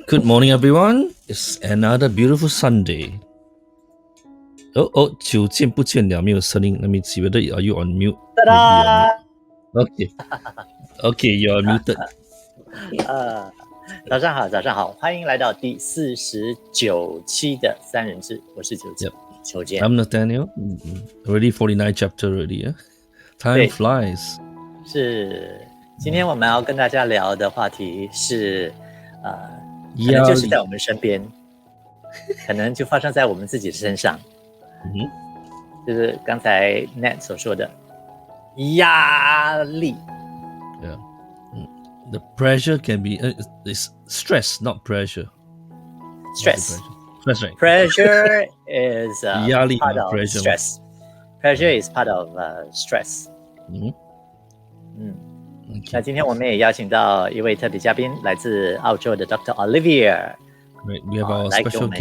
Good morning, everyone. It's another beautiful Sunday. Oh, 久见不见了，没有声音。Let me see whether are you on mute? Maybe you're on mute. Okay, you're muted. 早上好，欢迎来到第49期的三人制，我是邱健。I'm Nathaniel. Already 49 chapter already. Yeah? Time flies. 是，今天我们要跟大家聊的话题是，可能就是在我们身边，可能就发生在我们自己的身上。就是刚才 Nat 所说的压力。Yeah. The pressure can be it's stress, not pressure. Stress. That's right. Pressure is 压力 part of pressure. stress. Pressure is part of stress. 那今天我们也邀请到一位特别嘉宾，来自澳洲的 Dr Olivia. Right, we have our 来给 special 我们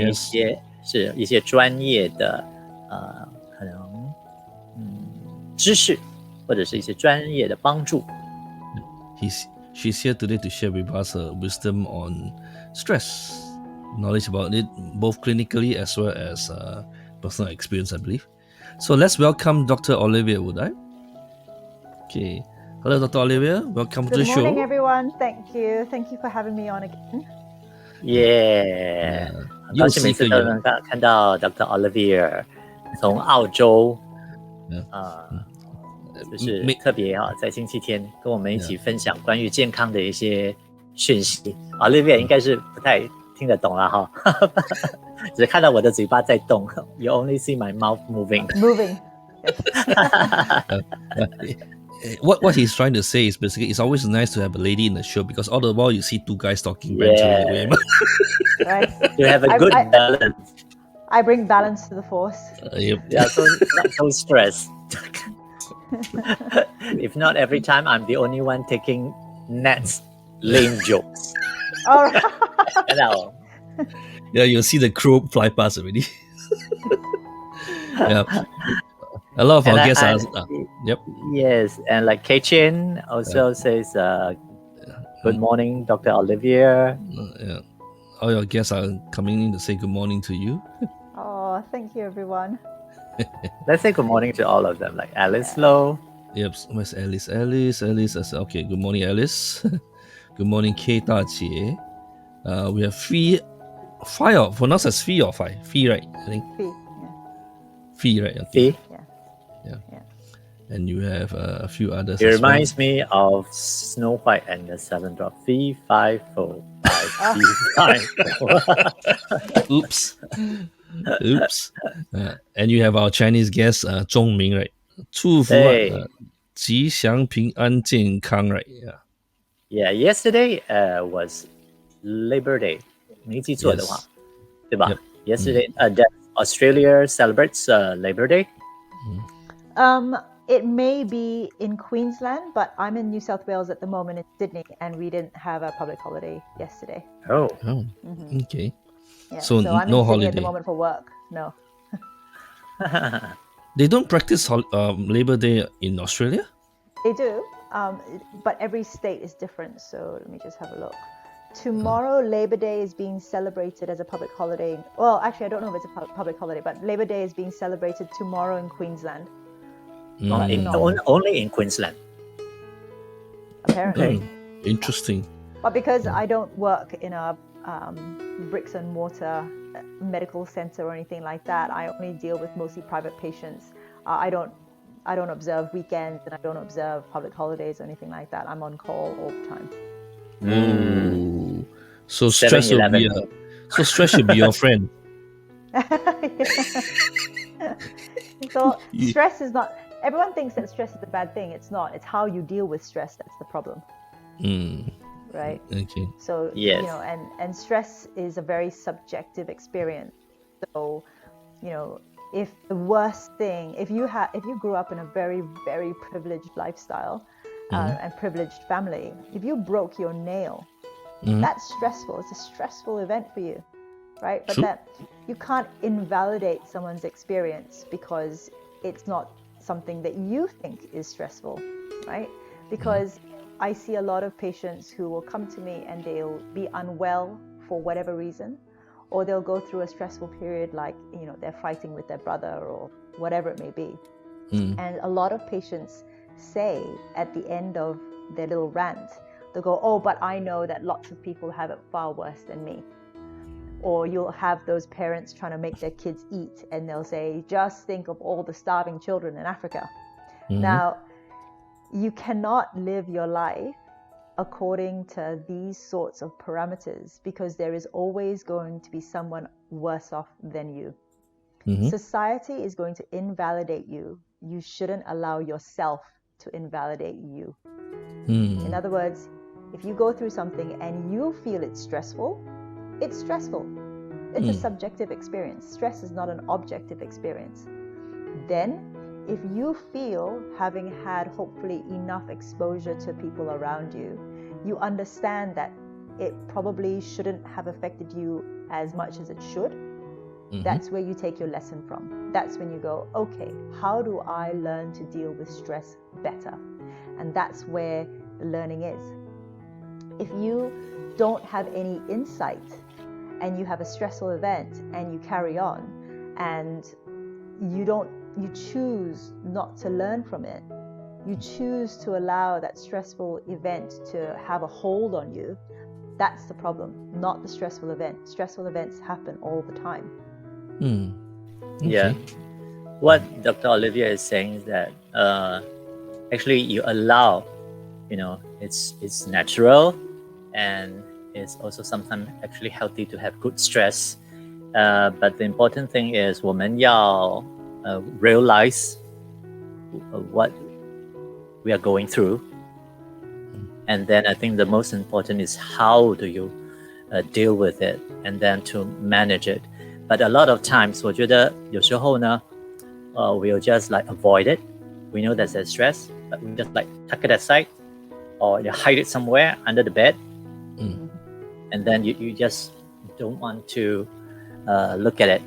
一些专业的可能知识，或者是一些专业的帮助。She's here today to share with us her wisdom on stress, knowledge about it, both clinically as well as personal experience, I believe. So let's welcome Dr. Olivia, would I? Okay. Hello, Dr. Olivia. Welcome to the show. Good morning, everyone. Thank you. Thank you for having me on again. Yeah. 很高兴每次都能看到 Dr. Olivia 从澳洲，就是特别在星期天跟我们一起分享关于健康的一些讯息。Olivia 应该是不太听得懂了哈，只是看到我的嘴巴在动。You only see my mouth moving. Moving. What he's trying to say is basically it's always nice to have a lady in the show because all the while you see two guys talking Yeah. Right. You have a good balance. I bring balance to the force. Yep. Yeah, so not so stressed. If not every time, I'm the only one taking Nat's lame jokes. All right. Hello. Yeah, you'll see the crow fly past already. Yeah. A lot of our guests are. Yep. Yes, and like Kei Chin also says, good morning, Dr. Olivia. Yeah. All your guests are coming in to say good morning to you. Oh, thank you, everyone. Let's say good morning to all of them, like Alice Lowe. Yep. Where's Alice? Alice. Okay, good morning, Alice. Good morning, Kei Jie. We have five, pronounced as Fee or Five? Fee, right? I think. Fee. Fee, right? Okay. Fee? Yeah. And you have a few others. It reminds me of Snow White and the Seven Dwarfs. 3, 5, 4, 5, 3, 5. Oops. And you have our Chinese guest, Zhong Ming, right? 祝福吉祥平安健康, right? Yeah, yesterday was Labor Day. 没记错的话，对吧？ Yesterday, Australia celebrates Labor Day. It may be in Queensland, but I'm in New South Wales at the moment in Sydney, and we didn't have a public holiday yesterday. Oh. Okay. Yeah, So I'm no in Sydney holiday. at the moment for work. No. They don't practice Labor Day in Australia? They do, but every state is different. So let me just have a look. Tomorrow, Labor Day is being celebrated as a public holiday. Well, actually, I don't know if it's a public holiday, but Labor Day is being celebrated tomorrow in Queensland. Only in Queensland. Apparently. Interesting. But because I don't work in a bricks and mortar medical center or anything like that, I only deal with mostly private patients. I don't observe weekends, and I don't observe public holidays or anything like that. I'm on call all the time. So stress should be your friend. So stress is not. everyone thinks that stress is a bad thing. It's not. It's how you deal with stress that's the problem. Right? Okay. So, Yes. you know, and stress is a very subjective experience. So, you know, if the worst thing, if you grew up in a very, very privileged lifestyle and privileged family, if you broke your nail, that's stressful. It's a stressful event for you, right? But True. that you can't invalidate someone's experience because it's not something that you think is stressful, right? Because I see a lot of patients who will come to me and they'll be unwell for whatever reason, or they'll go through a stressful period, like, you know, they're fighting with their brother or whatever it may be. And a lot of patients say at the end of their little rant, they'll go, oh, but I know that lots of people have it far worse than me. Or you'll have those parents trying to make their kids eat, and they'll say, just think of all the starving children in Africa. Now, you cannot live your life according to these sorts of parameters, because there is always going to be someone worse off than you. Society is going to invalidate you. You shouldn't allow yourself to invalidate you. In other words, if you go through something and you feel it's stressful, it's stressful. It's a subjective experience. Stress is not an objective experience. Then, if you feel, having had hopefully enough exposure to people around you, you understand that it probably shouldn't have affected you as much as it should, that's where you take your lesson from. That's when you go, okay, how do I learn to deal with stress better? And that's where the learning is. If you don't have any insight and you have a stressful event and you carry on and you choose not to learn from it, you choose to allow that stressful event to have a hold on you, that's the problem, not the stressful event. Stressful events happen all the time. Okay. Yeah. What Dr. Olivia is saying is that actually you allow, you know, it's natural, and it's also sometimes actually healthy to have good stress. But the important thing is 我们要realize what we are going through. And then I think the most important is how do you deal with it, and then to manage it. But a lot of times, 我觉得有时候呢, we'll just like avoid it. We know there's a stress, but we just like tuck it aside, or you hide it somewhere under the bed. And then you just don't want to look at it.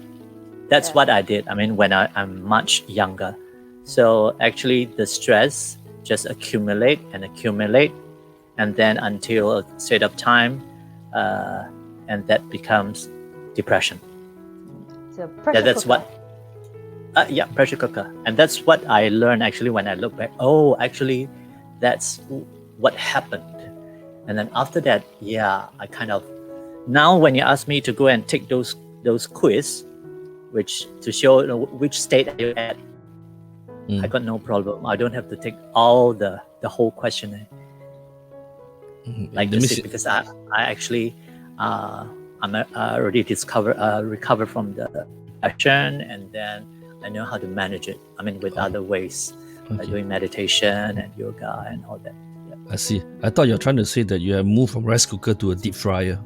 That's what I did. I mean, when I'm much younger. So actually the stress just accumulate, and then until a state of time, and that becomes depression. So pressure That's cooker. what, pressure cooker. And that's what I learned actually when I look back. Oh, actually, that's what happened. And then after that, I kind of, now when you ask me to go and take those quiz, which to show which state are you at, I got no problem. I don't have to take all the whole questionnaire. Like this, because I actually I'm already recover from the depression, and then I know how to manage it. I mean, with other ways, like doing meditation and yoga and all that. Yeah. I see. I thought you're trying to say that you have moved from rice cooker to a deep fryer.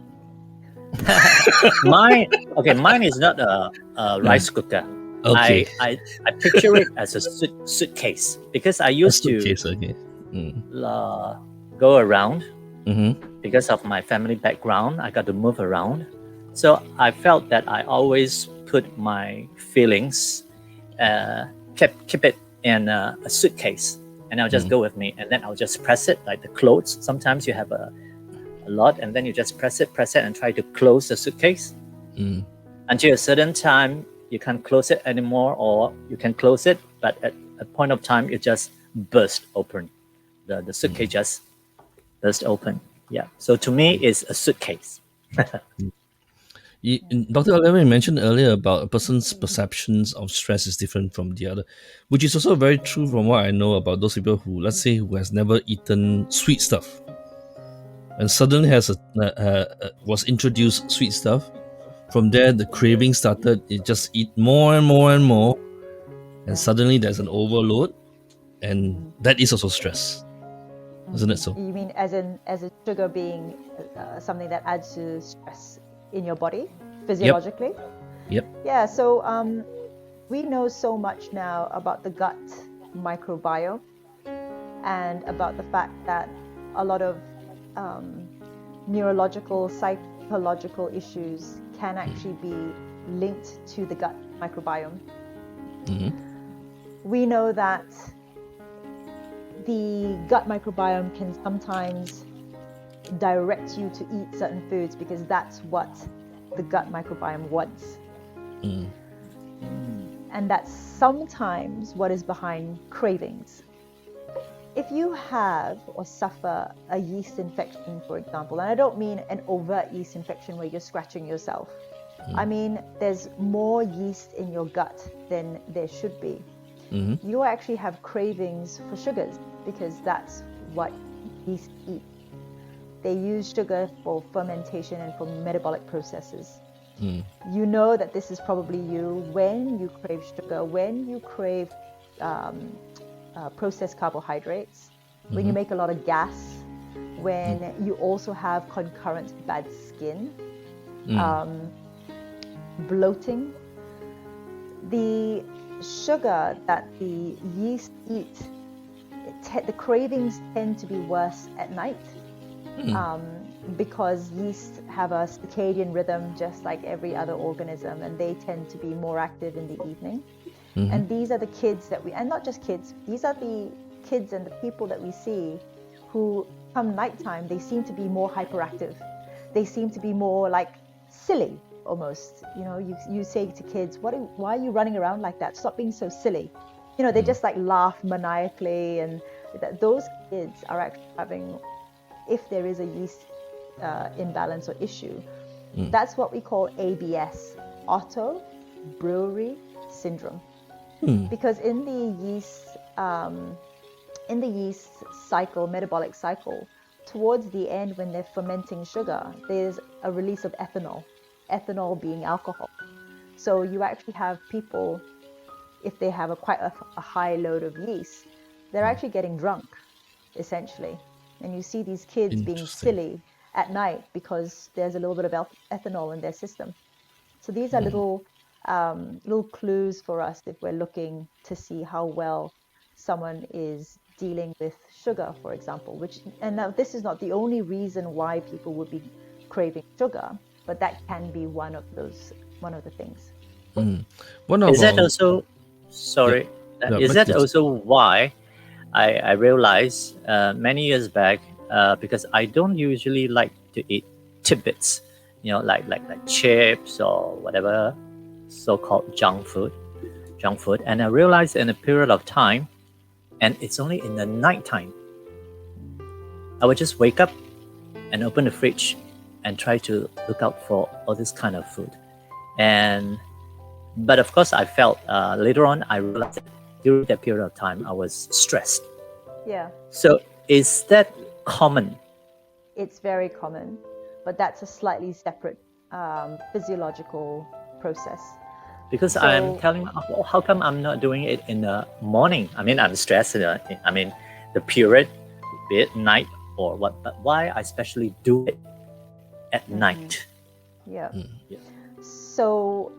Mine is not a rice cooker. Okay. I picture it as a suitcase, because I used to go around. Because of my family background, I got to move around. So I felt that I always put my feelings, keep it in a suitcase, and I'll just go with me, and then I'll just press it like the clothes. Sometimes you have a lot, and then you just press it and try to close the suitcase until a certain time you can't close it anymore, or you can close it, but at a point of time it just burst open. The suitcase just burst open. Yeah. So to me, it's a suitcase. Dr. Olivia mentioned earlier about a person's perceptions of stress is different from the other, which is also very true from what I know about those people who, let's say, who has never eaten sweet stuff, and suddenly was introduced sweet stuff. From there, the craving started. You just eat more and more and more, and suddenly there's an overload. and that is also stress, isn't it so? You mean as a sugar being something that adds to stress in your body physiologically? Yep. Yeah. So we know so much now about the gut microbiome and about the fact that a lot of neurological, psychological issues can actually be linked to the gut microbiome. We know that the gut microbiome can sometimes direct you to eat certain foods because that's what the gut microbiome wants. And that's sometimes what is behind cravings. If you have or suffer a yeast infection, for example, and I don't mean an overt yeast infection where you're scratching yourself. I mean, there's more yeast in your gut than there should be. You actually have cravings for sugars because that's what yeast eat. They use sugar for fermentation and for metabolic processes. You know that this is probably you when you crave sugar, when you crave processed carbohydrates, when you make a lot of gas, when you also have concurrent bad skin, bloating. The sugar that the yeast eat, the cravings tend to be worse at night because yeast have a circadian rhythm just like every other organism, and they tend to be more active in the evening. And these are the kids that and not just kids, these are the kids and the people that we see who come nighttime, they seem to be more hyperactive. They seem to be more like silly almost. You know, you say to kids, why are you running around like that? Stop being so silly. You know, they just like laugh maniacally, and those kids are actually having, if there is a yeast imbalance or issue, that's what we call ABS, auto brewery syndrome. Because in the yeast cycle, metabolic cycle, towards the end when they're fermenting sugar, there's a release of ethanol being alcohol. So you actually have people, if they have quite a high load of yeast, they're actually getting drunk, essentially. And you see these kids being silly at night because there's a little bit of ethanol in their system. So these are little clues for us if we're looking to see how well someone is dealing with sugar, for example. And now this is not the only reason why people would be craving sugar, but that can be one of the things. Is that also, sorry, is that also why I realized many years back, because I don't usually like to eat tidbits, you know, like chips or whatever so-called junk food. And I realized in a period of time, and it's only in the nighttime, I would just wake up and open the fridge and try to look out for all this kind of food. But of course I felt later on, I realized that during that period of time I was stressed. Yeah. So is that common? It's very common, but that's a slightly separate physiological process. Because I'm telling, how come I'm not doing it in the morning? I mean, I'm stressed. I mean, the period, be it night or what, but why I especially do it at night? Yeah. So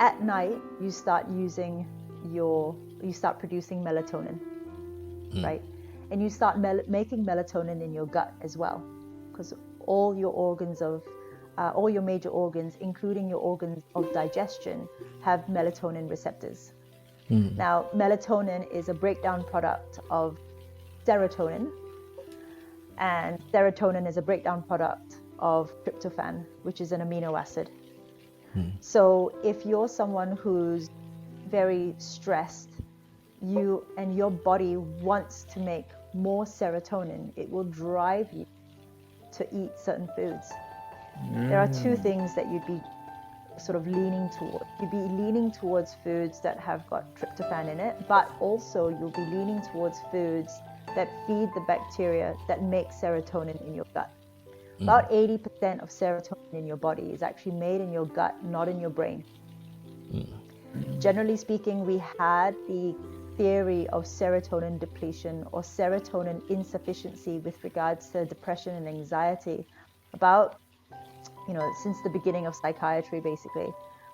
at night, you start producing melatonin, right? And you start making melatonin in your gut as well, because all your major organs, including your organs of digestion, have melatonin receptors. Now, melatonin is a breakdown product of serotonin, and serotonin is a breakdown product of tryptophan, which is an amino acid. So if you're someone who's very stressed, and your body wants to make more serotonin, it will drive you to eat certain foods. There are two things that you'd be sort of leaning towards. You'd be leaning towards foods that have got tryptophan in it, but also you'll be leaning towards foods that feed the bacteria that make serotonin in your gut. About 80% of serotonin in your body is actually made in your gut, not in your brain. Generally speaking, we had the theory of serotonin depletion or serotonin insufficiency with regards to depression and anxiety about, since the beginning of psychiatry, basically,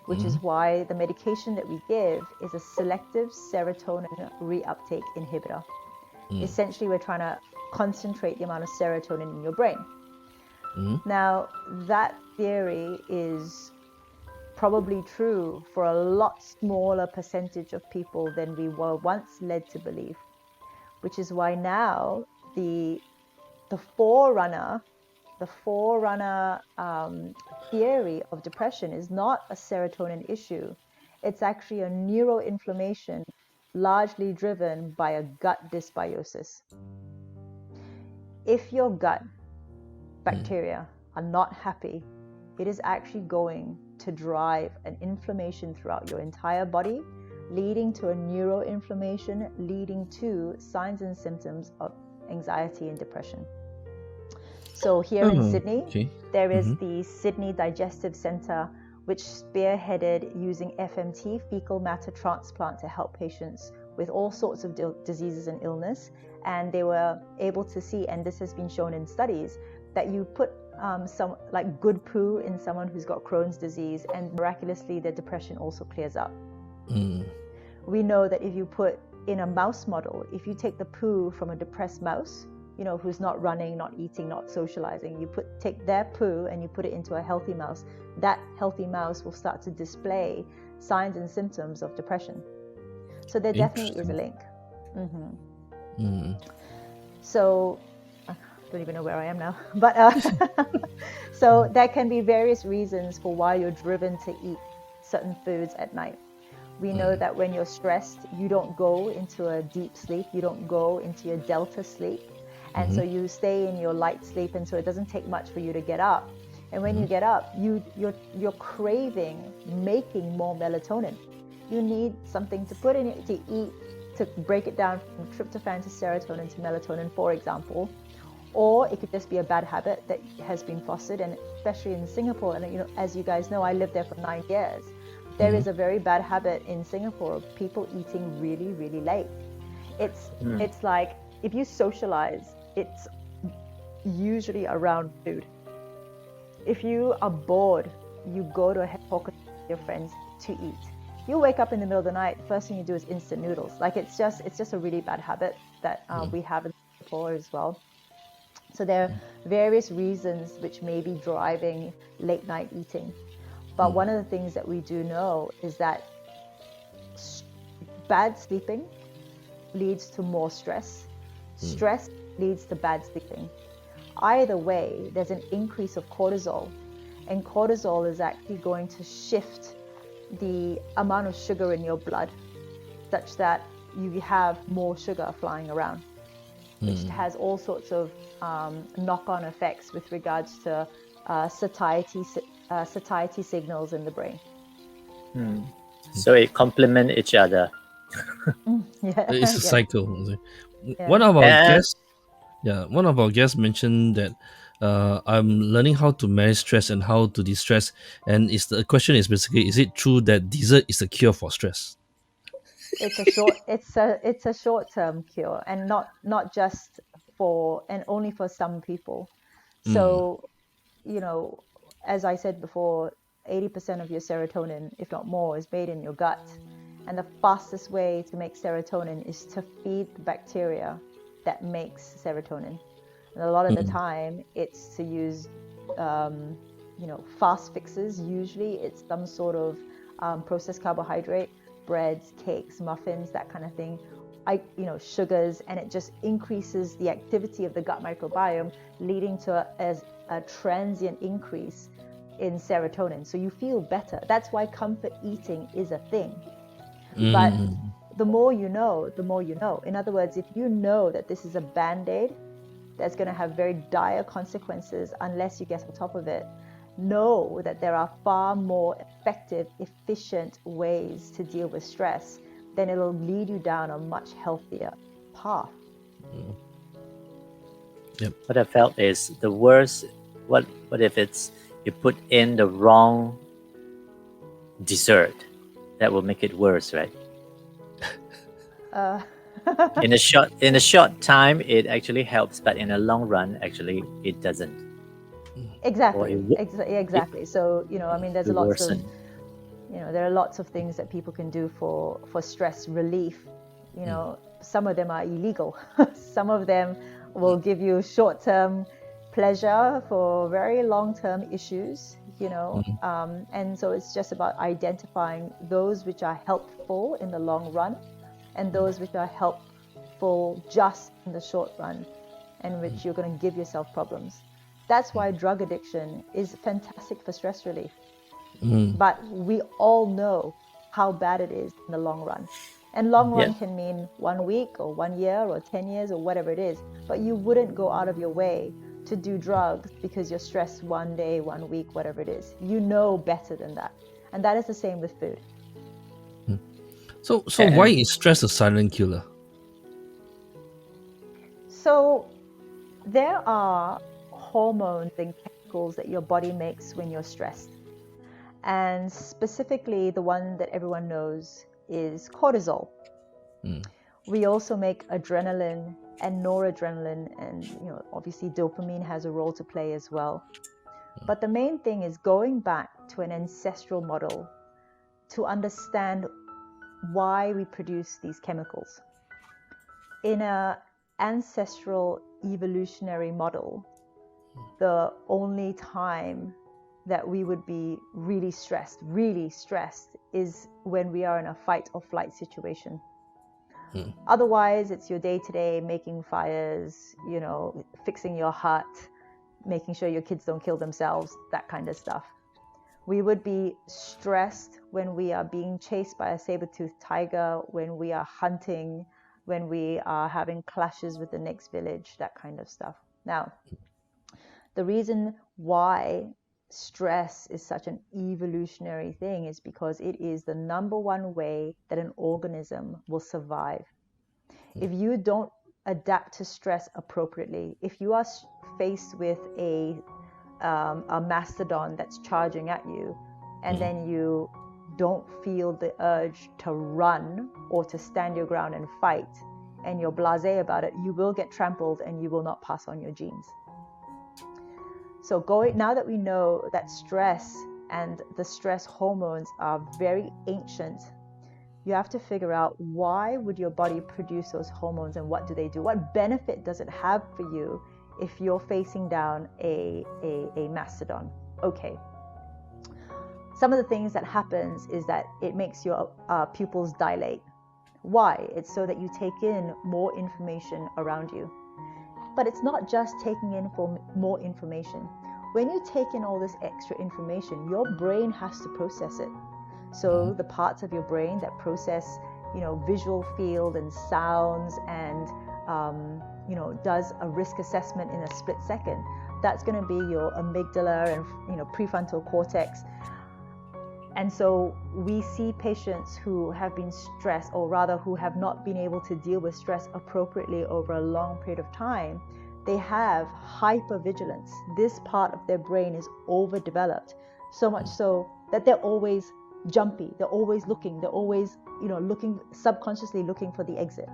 which is why the medication that we give is a selective serotonin reuptake inhibitor. Essentially, we're trying to concentrate the amount of serotonin in your brain. Now, that theory is probably true for a lot smaller percentage of people than we were once led to believe, which is why now the forerunner theory of depression is not a serotonin issue. It's actually a neuroinflammation largely driven by a gut dysbiosis. If your gut bacteria are not happy, it is actually going to drive an inflammation throughout your entire body, leading to a neuroinflammation, leading to signs and symptoms of anxiety and depression. So here in Sydney, there is the Sydney Digestive Centre, which spearheaded using FMT, fecal matter transplant, to help patients with all sorts of diseases and illness. And they were able to see, and this has been shown in studies, that you put some like good poo in someone who's got Crohn's disease, and miraculously their depression also clears up. We know that if you put in a mouse model, if you take the poo from a depressed mouse, who's not running, not eating, not socializing, you take their poo and you put it into a healthy mouse, that healthy mouse will start to display signs and symptoms of depression. So there definitely is a link. So I don't even know where I am now, but so there can be various reasons for why you're driven to eat certain foods at night. We know that when you're stressed, you don't go into a deep sleep, you don't go into your delta sleep, and so you stay in your light sleep, and so it doesn't take much for you to get up. And when you get up, you're craving making more melatonin. You need something to put in it, to eat, to break it down from tryptophan to serotonin to melatonin, for example. Or it could just be a bad habit that has been fostered, and especially in Singapore, and as you guys know, I lived there for 9 years. There is a very bad habit in Singapore of people eating really, really late. It's like, if you socialize, it's usually around food. If you are bored, you go to a pocket with your friends to eat. You wake up in the middle of the night, first thing you do is instant noodles. Like, it's just a really bad habit that we have in Singapore as well. So there are various reasons which may be driving late night eating. But one of the things that we do know is that bad sleeping leads to more stress. Stress leads to bad sleeping. Either way, there's an increase of cortisol, and cortisol is actually going to shift the amount of sugar in your blood such that you have more sugar flying around, which has all sorts of knock-on effects with regards to satiety signals in the brain. So it complements each other. It's a cycle. Yeah. One of our guests mentioned that I'm learning how to manage stress and how to de-stress, and the question is basically, is it true that dessert is the cure for stress? It's a short-term cure, and not just for, and only for some people. So as I said before, 80% of your serotonin, if not more, is made in your gut. And the fastest way to make serotonin is to feed the bacteria that makes serotonin. And a lot of the time, it's to use, fast fixes. Usually it's some sort of processed carbohydrate, breads, cakes, muffins, that kind of thing. Sugars, and it just increases the activity of the gut microbiome, leading to a transient increase in serotonin. So you feel better. That's why comfort eating is a thing. But the more you know, the more you know. In other words, if you know that this is a band-aid that's going to have very dire consequences unless you get on top of it, know that there are far more effective, efficient ways to deal with stress. Then it'll lead you down a much healthier path. Yep. What I felt is the worst. What if it's you put in the wrong dessert? That will make it worse, right? In a short time, it actually helps, but in the long run, actually, it doesn't. Exactly. Exactly. So, I mean, there's lots of, there are lots of things that people can do for stress relief. Some of them are illegal. Some of them will give you short-term pleasure for very long-term issues, and so it's just about identifying those which are helpful in the long run and those which are helpful just in the short run, and which you're going to give yourself problems. That's why drug addiction is fantastic for stress relief. But we all know how bad it is in the long run. And long run can mean 1 week or 1 year or 10 years or whatever it is. But you wouldn't go out of your way to do drugs because you're stressed 1 day, 1 week, whatever it is. You know better than that. And that is the same with food. So why is stress a silent killer? So there are hormones and chemicals that your body makes when you're stressed. And specifically, the one that everyone knows is cortisol. We also make adrenaline and noradrenaline, and obviously dopamine has a role to play as well. But the main thing is going back to an ancestral model to understand why we produce these chemicals. In an ancestral evolutionary model, the only time that we would be really stressed is when we are in a fight or flight situation. Otherwise, it's your day-to-day making fires, fixing your hut, making sure your kids don't kill themselves, that kind of stuff. We would be stressed when we are being chased by a saber-toothed tiger, when we are hunting, when we are having clashes with the next village, that kind of stuff. Now, the reason why stress is such an evolutionary thing is because it is the number one way that an organism will survive. If you don't adapt to stress appropriately, if you are faced with a mastodon that's charging at you, and then you don't feel the urge to run or to stand your ground and fight, and you're blasé about it, you will get trampled and you will not pass on your genes. So now that we know that stress and the stress hormones are very ancient, you have to figure out why would your body produce those hormones and what do they do? What benefit does it have for you if you're facing down a mastodon? Okay. Some of the things that happens is that it makes your pupils dilate. Why? It's so that you take in more information around you. But it's not just taking in more information. When you take in all this extra information, your brain has to process it. So the parts of your brain that process, visual field and sounds and, does a risk assessment in a split second, that's going to be your amygdala and, prefrontal cortex. And so we see patients who have been stressed, or rather who have not been able to deal with stress appropriately over a long period of time. They have hypervigilance. This part of their brain is overdeveloped, so much so that they're always jumpy. They're always looking. They're always, subconsciously looking for the exit.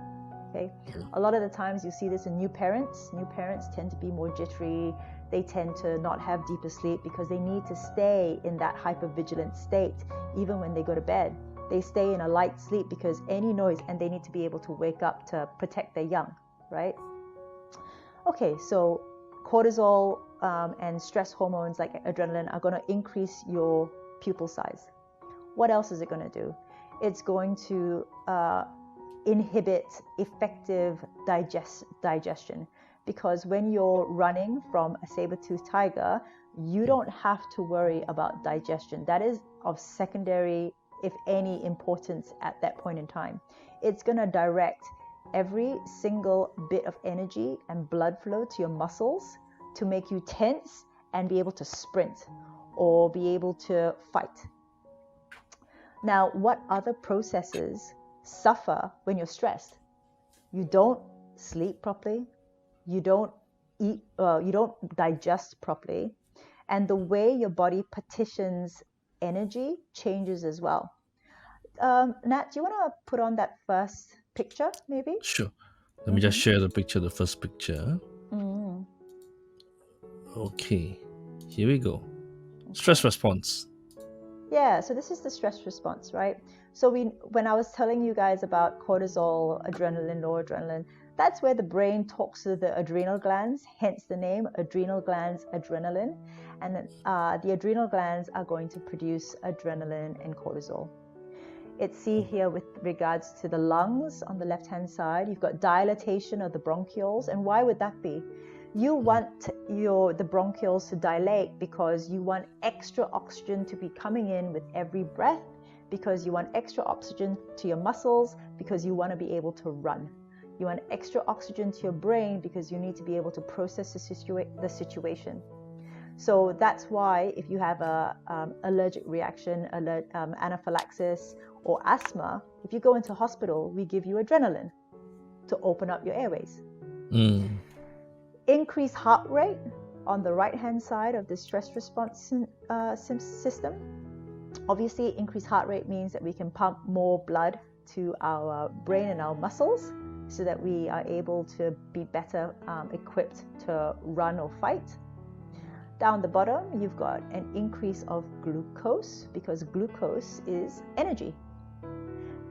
Okay. A lot of the times you see this in new parents. New parents tend to be more jittery. They tend to not have deeper sleep because they need to stay in that hypervigilant state even when they go to bed. They stay in a light sleep because any noise, and they need to be able to wake up to protect their young, right? Okay, so cortisol and stress hormones like adrenaline are going to increase your pupil size. What else is it going to do? It's going to inhibit effective digestion, because when you're running from a saber-toothed tiger, you don't have to worry about digestion. That is of secondary, if any, importance at that point in time. It's going to direct every single bit of energy and blood flow to your muscles to make you tense and be able to sprint or be able to fight. Now, what other processes suffer when you're stressed? You don't sleep properly, you don't eat, you don't digest properly, and the way your body partitions energy changes as well. Nat, do you want to put on that first picture, maybe? Sure. Let me just share the picture, the first picture. Mm. Okay, here we go. Stress response. Yeah, so this is the stress response, right? So when I was telling you guys about cortisol, adrenaline, noradrenaline, that's where the brain talks to the adrenal glands, hence the name, adrenal glands, adrenaline. And then the adrenal glands are going to produce adrenaline and cortisol. It's see here with regards to the lungs on the left-hand side, you've got dilatation of the bronchioles. And why would that be? You want the bronchioles to dilate because you want extra oxygen to be coming in with every breath, because you want extra oxygen to your muscles, because you want to be able to run. You want extra oxygen to your brain because you need to be able to process the situation. So that's why if you have a allergic reaction, anaphylaxis, or asthma, if you go into hospital, we give you adrenaline to open up your airways. Increased heart rate on the right-hand side of the stress response system. Obviously, increased heart rate means that we can pump more blood to our brain and our muscles so that we are able to be better equipped to run or fight. Down the bottom, you've got an increase of glucose because glucose is energy.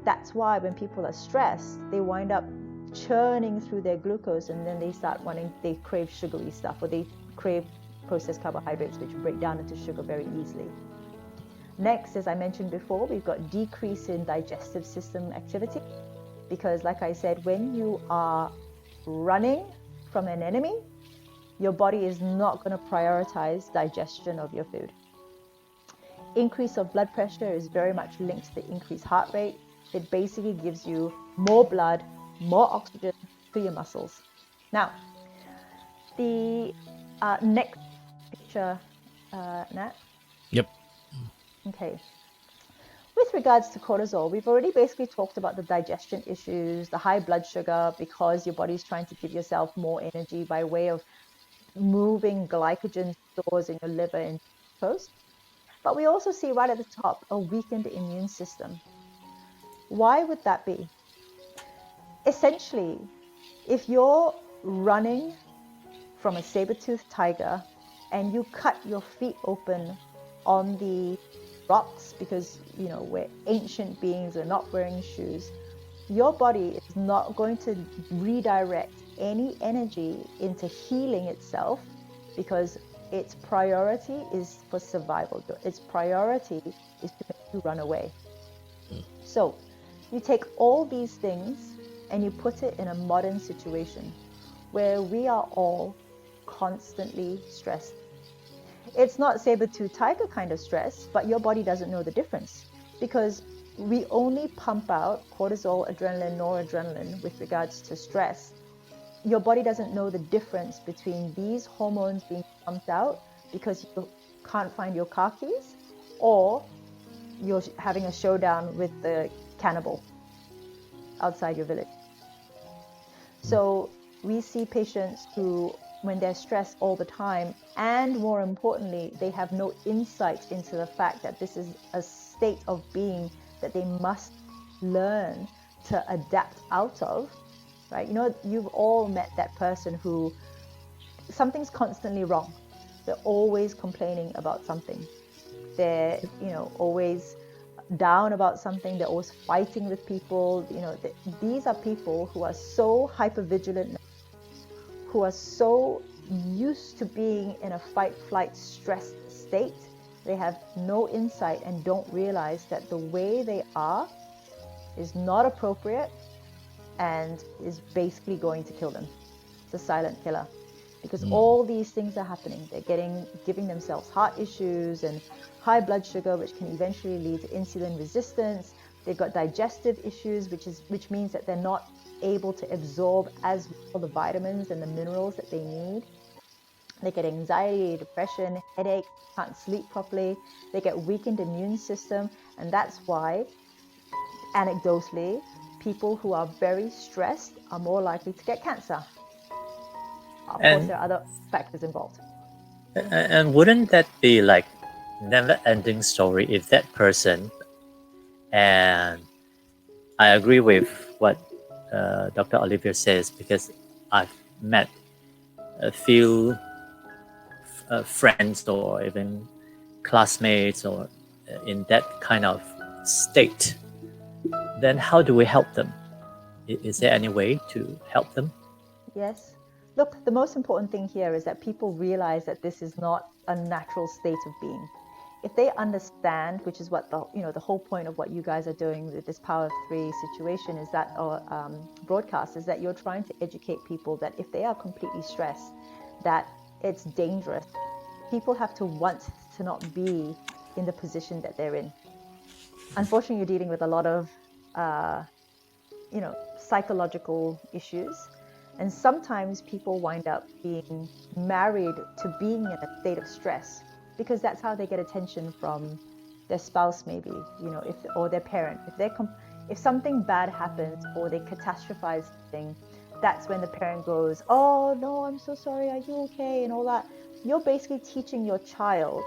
That's why when people are stressed, they wind up churning through their glucose and then they crave sugary stuff, or they crave processed carbohydrates, which break down into sugar very easily. Next, as I mentioned before, we've got decrease in digestive system activity because, like I said, when you are running from an enemy, your body is not going to prioritize digestion of your food. Increase of blood pressure is very much linked to the increased heart rate. It basically gives you more blood, more oxygen to your muscles. Now, the next picture, Nat. Yep. Okay. With regards to cortisol, we've already basically talked about the digestion issues, the high blood sugar, because your body's trying to give yourself more energy by way of moving glycogen stores in your liver and glucose. But we also see right at the top a weakened immune system. Why would that be? Essentially, if you're running from a saber-toothed tiger and you cut your feet open on the rocks because, we're ancient beings, we're not wearing shoes, your body is not going to redirect any energy into healing itself because its priority is for survival. Its priority is to make you run away. So you take all these things and you put it in a modern situation where we are all constantly stressed. It's not saber-tooth tiger kind of stress, but your body doesn't know the difference because we only pump out cortisol, adrenaline, noradrenaline with regards to stress. Your body doesn't know the difference between these hormones being pumped out because you can't find your car keys, or you're having a showdown with the cannibal outside your village. So we see patients who, when they're stressed all the time, and more importantly, they have no insight into the fact that this is a state of being that they must learn to adapt out of, right? You've all met that person who something's constantly wrong. They're always complaining about something. They're, always down about something. They're always fighting with people. These are people who are so hypervigilant, who are so used to being in a fight-flight stressed state. They have no insight and don't realize that the way they are is not appropriate and is basically going to kill them. It's a silent killer because all these things are happening. They're giving themselves heart issues and high blood sugar, which can eventually lead to insulin resistance. They've got digestive issues, which means that they're not able to absorb as well the vitamins and the minerals that they need. They get anxiety, depression, headache, can't sleep properly. They get weakened immune system. And that's why, anecdotally, people who are very stressed are more likely to get cancer. Of course, there are other factors involved. And wouldn't that be like never-ending story if that person, and I agree with what Dr. Olivia says, because I've met a few friends or even classmates or in that kind of state, then how do we help them? Is there any way to help them? Yes. Look, the most important thing here is that people realize that this is not a natural state of being. If they understand, which is what the whole point of what you guys are doing with this Power of Three situation is that, or broadcast, is that you're trying to educate people that if they are completely stressed, that it's dangerous. People have to want to not be in the position that they're in. Unfortunately, you're dealing with a lot of, psychological issues. And sometimes people wind up being married to being in a state of stress because that's how they get attention from their spouse, maybe, or their parent. If something bad happens or they catastrophize something, that's when the parent goes, "Oh no, I'm so sorry. Are you okay?" and all that. You're basically teaching your child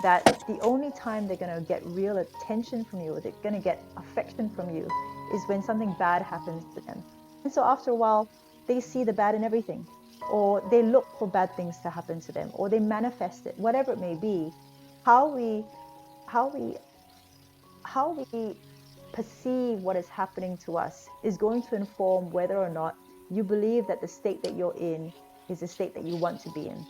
that the only time they're going to get real attention from you, or they're going to get affection from you, is when something bad happens to them. And so after a while, they see the bad in everything, or they look for bad things to happen to them, or they manifest it, whatever it may be. How we perceive what is happening to us is going to inform whether or not you believe that the state that you're in is the state that you want to be in.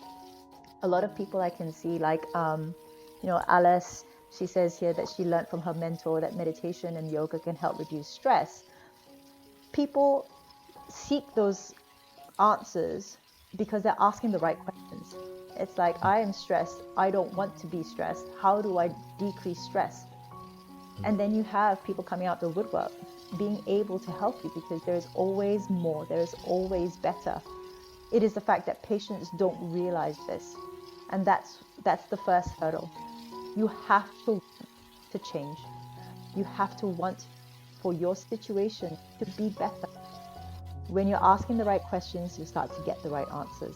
A lot of people I can see, like Alice, she says here that she learned from her mentor that meditation and yoga can help reduce stress. People seek those answers because they're asking the right questions. It's like, I am stressed. I don't want to be stressed. How do I decrease stress? And then you have people coming out the woodwork being able to help you because there is always more. There is always better. It is the fact that patients don't realize this. And that's the first hurdle. You have to want to change. You have to want for your situation to be better. When you're asking the right questions, you start to get the right answers.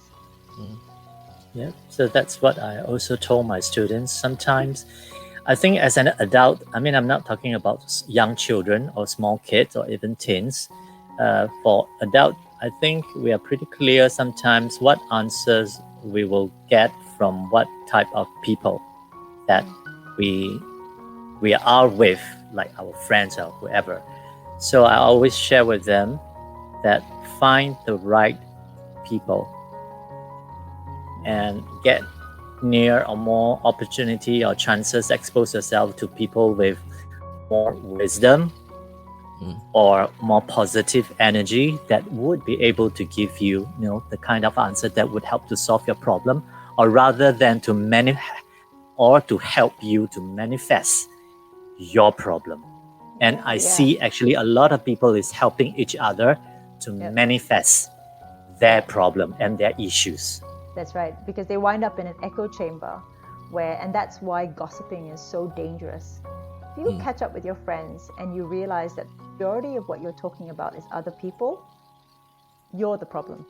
Yeah, so that's what I also told my students. Sometimes I think as an adult, I'm not talking about young children or small kids or even teens. For adult, I think we are pretty clear sometimes what answers we will get from what type of people that we are with, like our friends or whoever. So I always share with them that find the right people and get near or more opportunity or chances, expose yourself to people with more wisdom or more positive energy that would be able to give you, the kind of answer that would help to solve your problem, or rather than to help you to manifest your problem. And I see actually a lot of people is helping each other to manifest their problem and their issues. That's right, because they wind up in an echo chamber and that's why gossiping is so dangerous. If you catch up with your friends and you realize that the majority of what you're talking about is other people, you're the problem.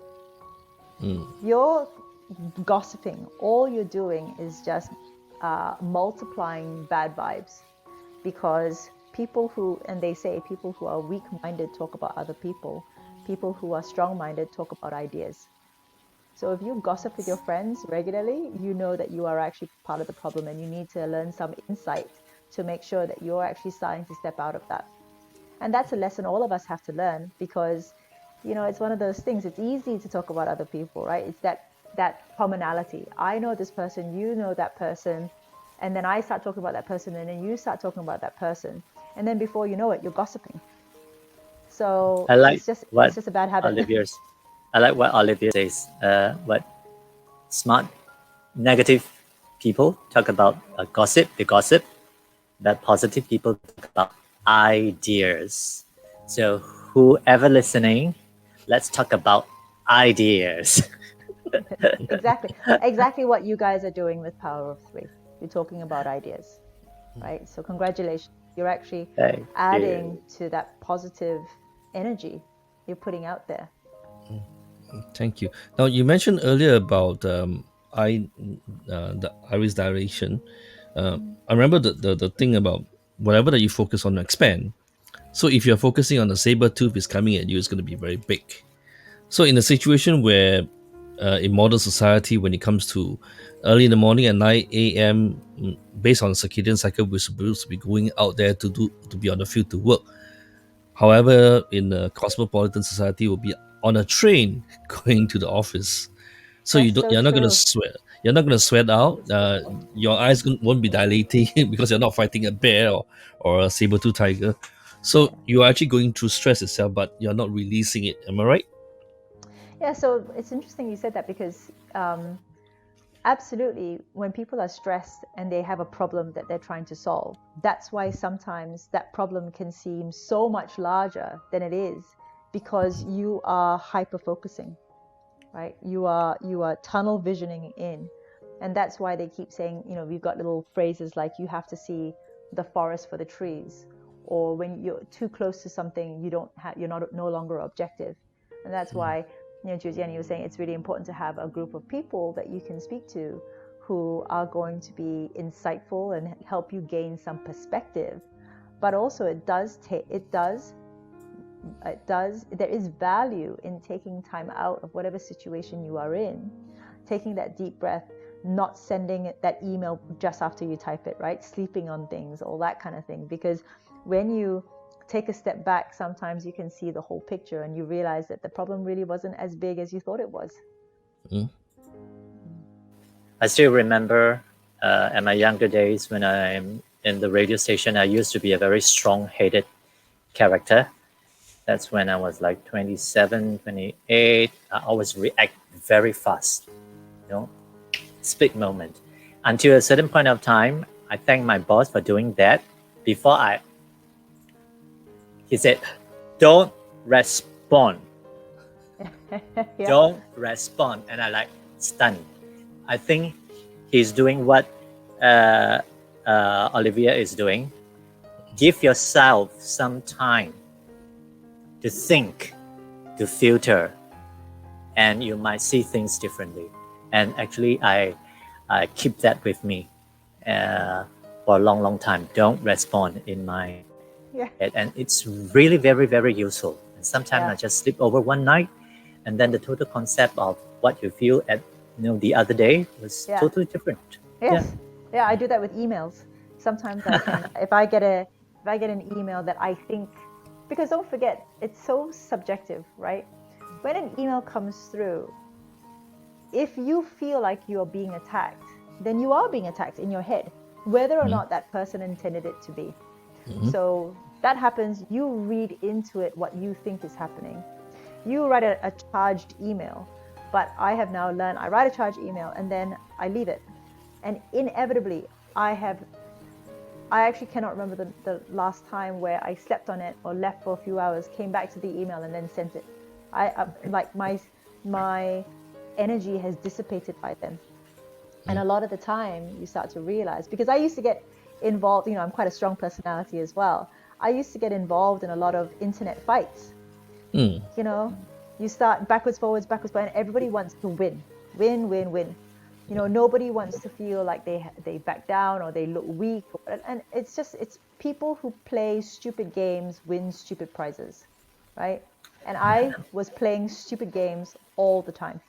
You're gossiping. All you're doing is just multiplying bad vibes, because people who are weak-minded talk about other people. People who are strong-minded talk about ideas. So if you gossip with your friends regularly, you know that you are actually part of the problem, and you need to learn some insight to make sure that you're actually starting to step out of that. And that's a lesson all of us have to learn, because, it's one of those things. It's easy to talk about other people, right? It's that commonality. I know this person, you know that person, and then I start talking about that person, and then you start talking about that person. And then before you know it, you're gossiping. So it's just a bad habit. I like what Olivia says. What smart, negative people talk about gossip, they gossip, but positive people talk about ideas. So whoever listening, let's talk about ideas. Exactly what you guys are doing with Power of Three. You're talking about ideas, right? So congratulations. You're actually adding to that positive energy you're putting out there. Thank you. Now, you mentioned earlier about the iris dilation. I remember the thing about whatever that you focus on expand. So if you're focusing on the saber tooth is coming at you, it's going to be very big. So in a situation where in modern society, when it comes to early in the morning at 9 a.m., based on circadian cycle, we're supposed to be going out there to be on the field to work. However, in a cosmopolitan society, we'll be on a train going to the office. So That's so you're not gonna true. sweat. You're not gonna sweat out. Your eyes won't be dilating because you're not fighting a bear or a saber-tooth tiger. So you are actually going through stress itself, but you're not releasing it. Am I right? Yeah, so it's interesting you said that because absolutely, when people are stressed and they have a problem that they're trying to solve, that's why sometimes that problem can seem so much larger than it is because you are hyper focusing, right? You are tunnel visioning in. And that's why they keep saying, we've got little phrases like you have to see the forest for the trees, or when you're too close to something, you're not no longer objective. And that's why, Giuliani was saying it's really important to have a group of people that you can speak to who are going to be insightful and help you gain some perspective. But also there is value in taking time out of whatever situation you are in, taking that deep breath, not sending that email just after you type it, right? Sleeping on things, all that kind of thing. Because when you take a step back, sometimes you can see the whole picture and you realize that the problem really wasn't as big as you thought it was. I still remember at my younger days when I'm in the radio station, I used to be a very strong-headed character. That's when I was like 27, 28. I always react very fast, split moment. Until a certain point of time, I thank my boss for doing that. He said, don't respond. Yeah. Don't respond. And I like stunned. I think he's doing what Olivia is doing. Give yourself some time to think, to filter, and you might see things differently. And actually, I keep that with me for a long, long time. Don't respond in my head. And it's really very, very useful. And sometimes I just sleep over one night, and then the total concept of what you feel at the other day was totally different. Yes. Yeah, I do that with emails. Sometimes if I get an email that I think, because don't forget, it's so subjective, right? When an email comes through, if you feel like you're being attacked, then you are being attacked in your head, whether or not that person intended it to be. So that happens, you read into it what you think is happening. You write a charged email, but I have now learned I write a charged email and then I leave it. And inevitably, I actually cannot remember the last time where I slept on it or left for a few hours, came back to the email and then sent it. Like my energy has dissipated by then. And a lot of the time you start to realize, because I used to get involved, I'm quite a strong personality as well. I used to get involved in a lot of internet fights. You start backwards, forwards, and everybody wants to win. Nobody wants to feel like they back down or they look weak. And it's people who play stupid games win stupid prizes, right? And I was playing stupid games all the time.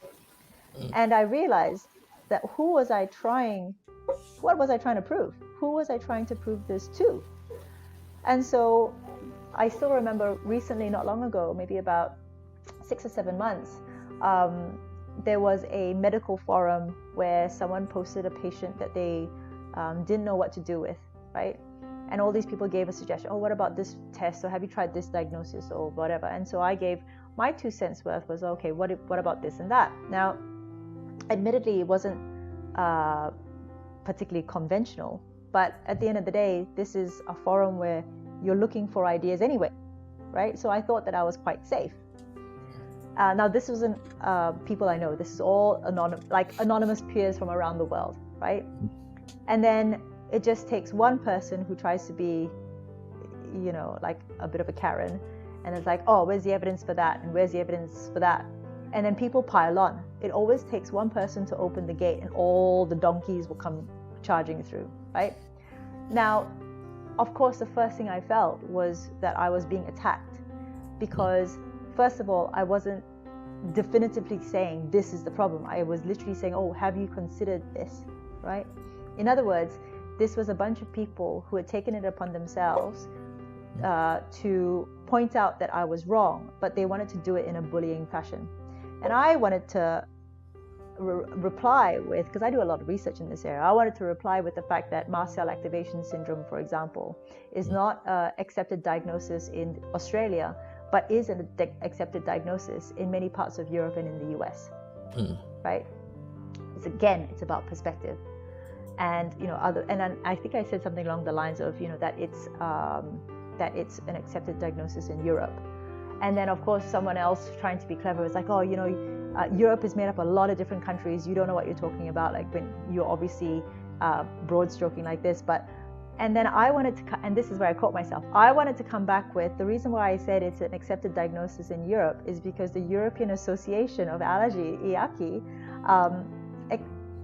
And I realized that what was I trying to prove? Who was I trying to prove this to? And so I still remember recently, not long ago, maybe about 6 or 7 months, there was a medical forum where someone posted a patient that they didn't know what to do with, right? And all these people gave a suggestion. Oh, what about this test? Or have you tried this diagnosis or whatever? And so I gave my 2 cents worth was, okay, what about this and that? Now, admittedly, it wasn't particularly conventional, but at the end of the day, this is a forum where you're looking for ideas anyway, right? So I thought that I was quite safe. Now, this wasn't people I know. This is all anonymous peers from around the world, right? And then it just takes one person who tries to be, like a bit of a Karen, and it's like, oh, where's the evidence for that? And where's the evidence for that? And then people pile on. It always takes one person to open the gate and all the donkeys will come charging through, right? Now, of course, the first thing I felt was that I was being attacked, because first of all, I wasn't definitively saying this is the problem. I was literally saying, oh, have you considered this, right? In other words, this was a bunch of people who had taken it upon themselves to point out that I was wrong, but they wanted to do it in a bullying fashion. And I wanted to reply with, because I do a lot of research in this area, I wanted to reply with the fact that mast cell activation syndrome, for example, is not an accepted diagnosis in Australia, but is an accepted diagnosis in many parts of Europe and in the US, right? It's about perspective. And I think I said something along the lines of that it's an accepted diagnosis in Europe. And then of course someone else trying to be clever was like, oh, Europe is made up of a lot of different countries, you don't know what you're talking about, like when you're obviously broad stroking like this. And then I wanted to, and this is where I caught myself, I wanted to come back with the reason why I said it's an accepted diagnosis in Europe is because the European Association of Allergy, EAACI,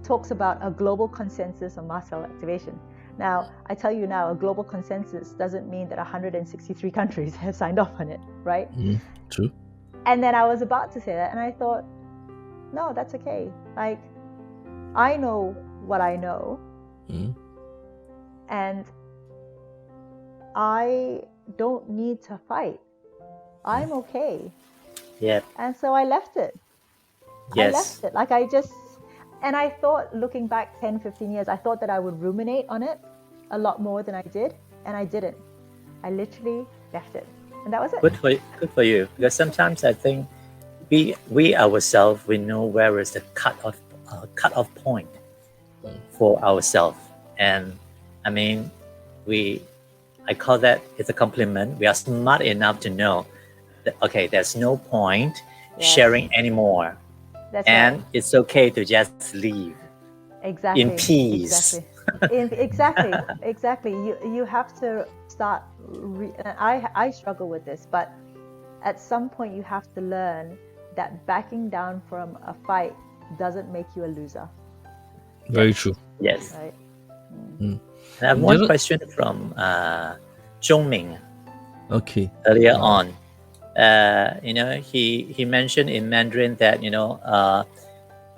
talks about a global consensus on mast cell activation. Now, I tell you now, a global consensus doesn't mean that 163 countries have signed off on it, right? True. And then I was about to say that, and I thought, no, that's okay. Like, I know what I know, and I don't need to fight. I'm okay. Yeah. And so I left it. Yes. I left it. Like, and I thought, looking back 10, 15 years, I thought that I would ruminate on it a lot more than I did, and I didn't. I literally left it, and that was it. Good for you. Because sometimes I think we ourselves, we know where is the cut-off point for ourselves. And I mean, I call that, it's a compliment. We are smart enough to know that, okay, there's no point sharing anymore. That's and right. It's okay to just leave in peace. Exactly. You have to start. I struggle with this, but at some point you have to learn that backing down from a fight doesn't make you a loser. Very true. Yes. Right. I have one question from Zhongming. Okay. Earlier on. He mentioned in Mandarin that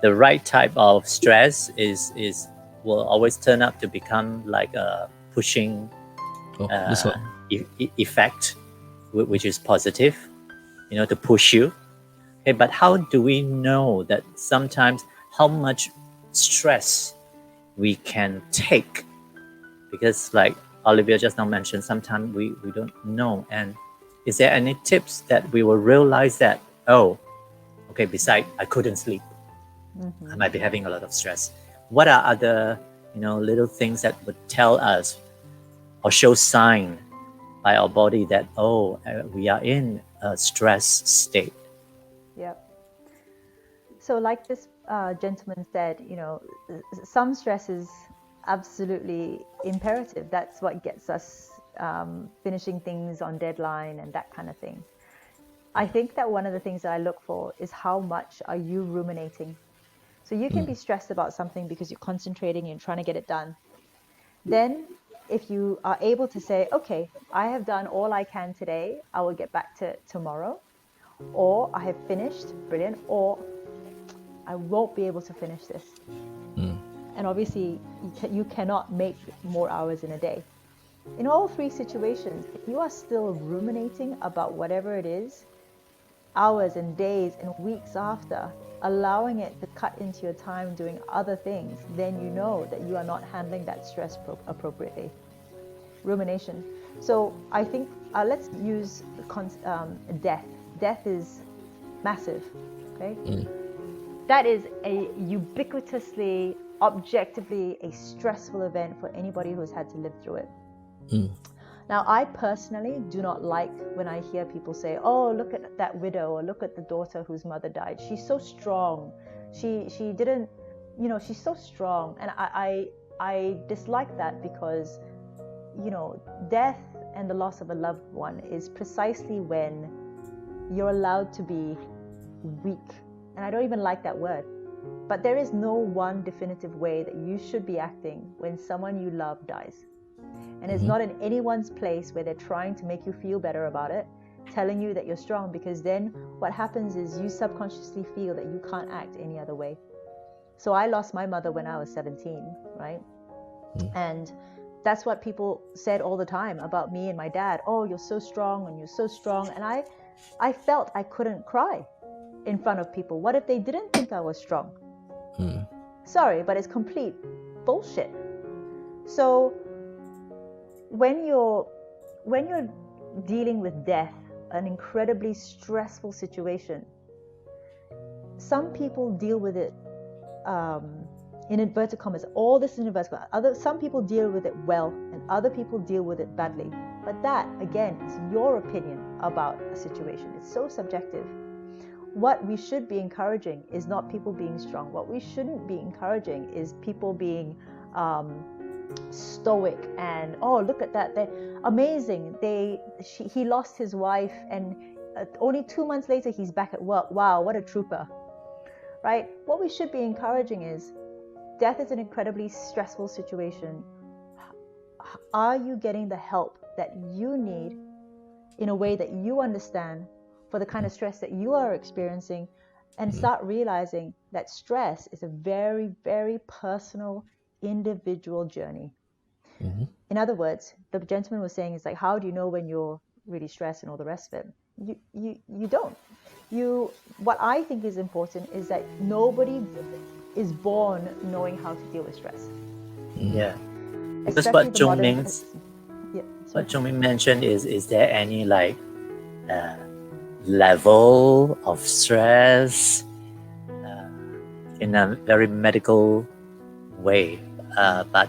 the right type of stress will always turn up to become like a pushing effect, which is positive, to push you. Okay, but how do we know that sometimes how much stress we can take? Because like Olivia just now mentioned, sometimes we don't know. And is there any tips that we will realize that, besides I couldn't sleep, I might be having a lot of stress. What are other, little things that would tell us or show sign by our body that, we are in a stress state? Yep. So like this gentleman said, some stress is absolutely imperative. That's what gets us finishing things on deadline and that kind of thing. I think that one of the things that I look for is how much are you ruminating. So you can be stressed about something because you're concentrating and trying to get it done. Then if you are able to say, okay, I have done all I can today, I will get back to it tomorrow, or I have finished, brilliant, or I won't be able to finish this. And obviously you cannot make more hours in a day. In all three situations, if you are still ruminating about whatever it is, hours and days and weeks after, allowing it to cut into your time doing other things, then you know that you are not handling that stress appropriately. Rumination. So I think let's use death. Death is massive, okay? That is a ubiquitously, objectively a stressful event for anybody who's had to live through it. Now, I personally do not like when I hear people say, oh, look at that widow, or look at the daughter whose mother died. She's so strong. She didn't, she's so strong. And I dislike that because, death and the loss of a loved one is precisely when you're allowed to be weak. And I don't even like that word. But there is no one definitive way that you should be acting when someone you love dies. And it's not in anyone's place where they're trying to make you feel better about it, telling you that you're strong, because then what happens is you subconsciously feel that you can't act any other way. So I lost my mother when I was 17, right? And that's what people said all the time about me and my dad. Oh, you're so strong and you're so strong. And I felt I couldn't cry in front of people. What if they didn't think I was strong? Sorry, but it's complete bullshit. So when you're dealing with death, an incredibly stressful situation, some people deal with it in inverted commas, all this in inverted commas. Some people deal with it well and other people deal with it badly. But that, again, is your opinion about a situation. It's so subjective. What we should be encouraging is not people being strong. What we shouldn't be encouraging is people being stoic and, oh, look at that, they're amazing. He lost his wife and only 2 months later he's back at work. Wow, what a trooper, right? What we should be encouraging is death is an incredibly stressful situation. Are you getting the help that you need in a way that you understand for the kind of stress that you are experiencing? And start realizing that stress is a very, very personal, individual journey. In other words, the gentleman was saying, it's like, how do you know when you're really stressed and all the rest of it? You don't. What I think is important is that nobody is born knowing how to deal with stress. Yeah. Because what Zhongming mentioned is there any like level of stress in a very medical way? But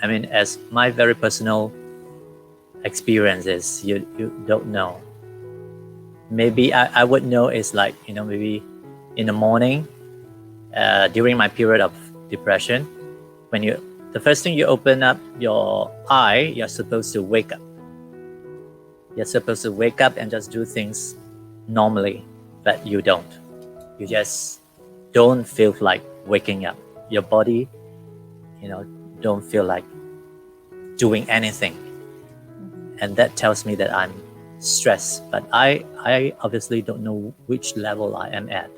I mean, as my very personal experiences, you don't know. Maybe I would know is like, maybe in the morning, during my period of depression, when the first thing you open up your eye, you're supposed to wake up. You're supposed to wake up and just do things normally, but you don't. You just don't feel like waking up. Your body, don't feel like doing anything. And that tells me that I'm stressed, but I obviously don't know which level I am at.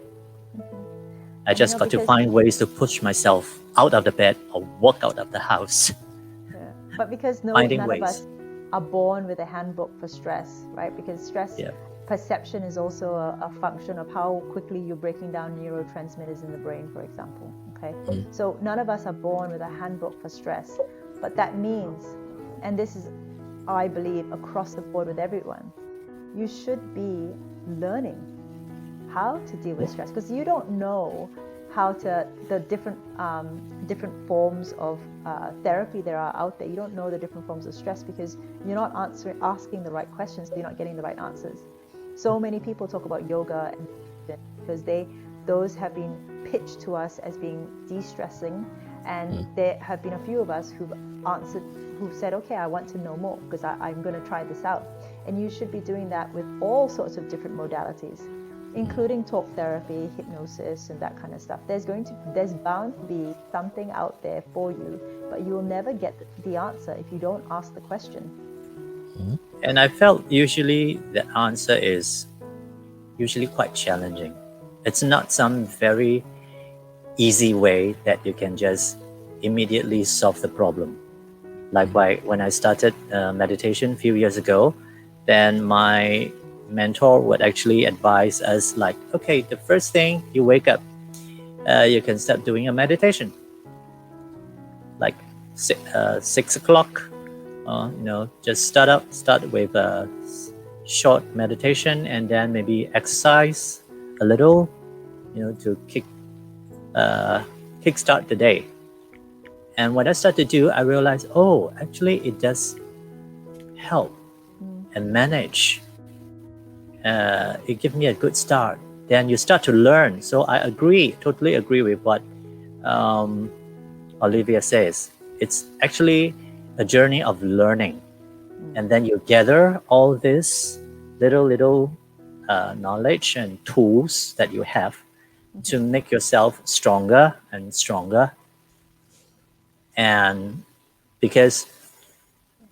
I just got to find ways to push myself out of the bed or walk out of the house. Yeah. But because none of us are born with a handbook for stress, right? Because stress perception is also a function of how quickly you're breaking down neurotransmitters in the brain, for example. Okay, so none of us are born with a handbook for stress, but that means, and this is, I believe, across the board with everyone, you should be learning how to deal with stress, because you don't know the different forms of therapy there are out there. You don't know the different forms of stress because you're not asking the right questions, so you're not getting the right answers. So many people talk about yoga because those have been pitched to us as being de-stressing, and there have been a few of us who've said, okay, I want to know more because I'm going to try this out. And you should be doing that with all sorts of different modalities, including talk therapy, hypnosis, and that kind of stuff. There's bound to be something out there for you, but you will never get the answer if you don't ask the question. And I felt usually the answer is usually quite challenging. It's not some very easy way that you can just immediately solve the problem. Like when I started meditation a few years ago, then my mentor would actually advise us like, okay, the first thing you wake up, you can start doing a meditation. Like 6 o'clock, just start with a short meditation and then maybe exercise a little, to kickstart the day. And when I started to do, I realized, actually it does help and manage. It gives me a good start. Then you start to learn. So I totally agree with what Olivia says. It's actually a journey of learning. And then you gather all this little knowledge and tools that you have to make yourself stronger and stronger. And because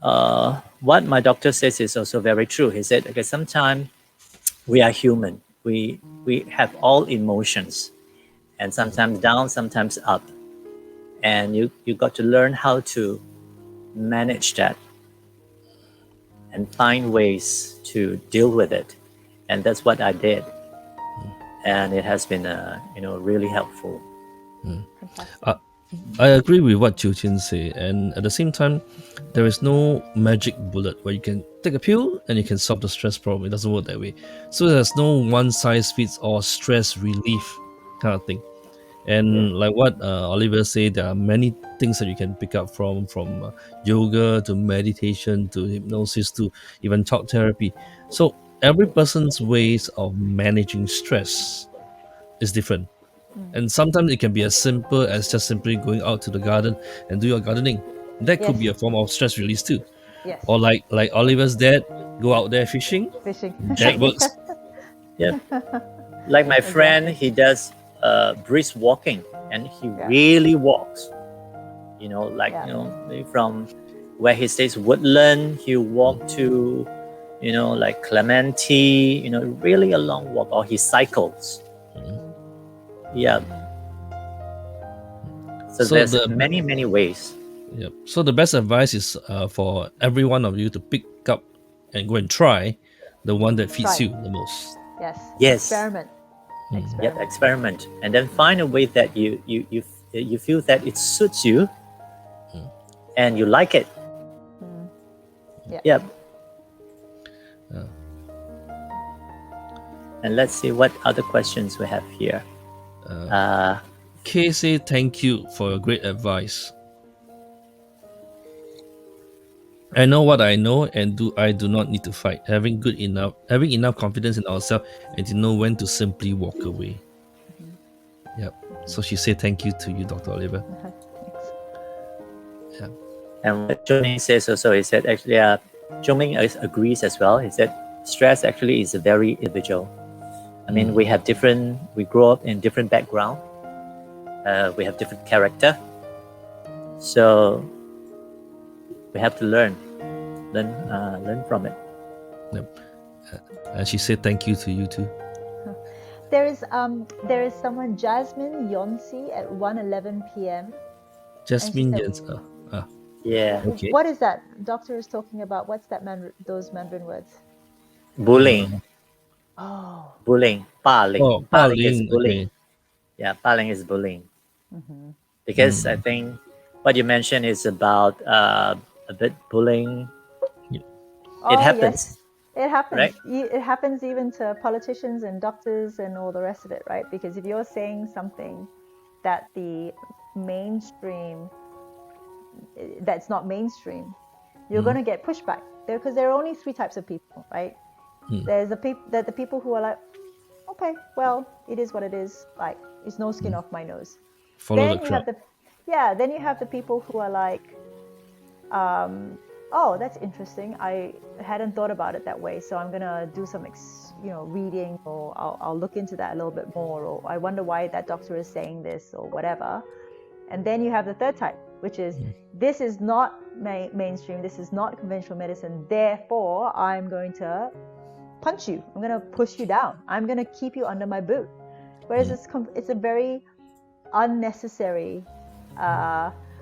what my doctor says is also very true. He said, okay, sometimes we are human. We have all emotions, and sometimes down, sometimes up. And you got to learn how to manage that and find ways to deal with it. And that's what I did. And it has been really helpful. I agree with what Chiu Chin say, and at the same time, there is no magic bullet where you can take a pill and you can solve the stress problem. It doesn't work that way. So there's no one size fits all stress relief kind of thing. And like what Oliver said, there are many things that you can pick up from yoga to meditation to hypnosis to even talk therapy. So every person's ways of managing stress is different. And sometimes it can be as simple as just simply going out to the garden and do your gardening. That could Yes. be a form of stress release too. Yes. Or like Oliver's dad, go out there fishing. Fishing. That works. Yeah. Like my friend, he does brisk walking, and he really walks. Maybe from where he stays, Woodland, he'll walk to, like Clementi, really a long walk, or he cycles. Yeah. So there's many ways. Yep. So the best advice is for every one of you to pick up and go and try the one that fits you the most. Yes. Experiment. Yep, experiment, and then find a way that you feel that it suits you, and you like it. Yep. And let's see what other questions we have here. Kay say thank you for your great advice. I know what I know, and I do not need to fight. Having enough confidence in ourselves, and to know when to simply walk away. Yep. So she said thank you to you, Dr. Olivia. Yeah. And what Zhongming says also, he said actually, Zhongming agrees as well. He said stress actually is very individual. I mean, we grow up in different background. We have different character. So we have to learn from it. Yep. And she said thank you to you too. There is someone, Jasmine Yonsi, at 1:11 p.m. Jasmine Yonsi. Yeah. Okay. What is that? Doctor is talking about. What's that? Those Mandarin words. Bullying. Oh. Bullying. 霸凌. Oh, 霸凌 is bullying. Okay. Yeah, 霸凌 is bullying. Because I think what you mentioned is about a bit bullying. It happens. Yes. It happens. Right? It happens even to politicians and doctors and all the rest of it, right? Because if you're saying something that the mainstream, that's not mainstream, you're going to get pushback there, because there are only three types of people, right? There's the people who are like, okay, well, it is what it is. Like, it's no skin off my nose. Follow the crowd. Then you have the people who are like, oh, that's interesting. I hadn't thought about it that way, so I'm gonna do some reading, or I'll look into that a little bit more, or I wonder why that doctor is saying this, or whatever. And then you have the third type, which is this is not mainstream, this is not conventional medicine, therefore I'm going to punch you, I'm going to push you down, I'm going to keep you under my boot. Whereas it's a very unnecessary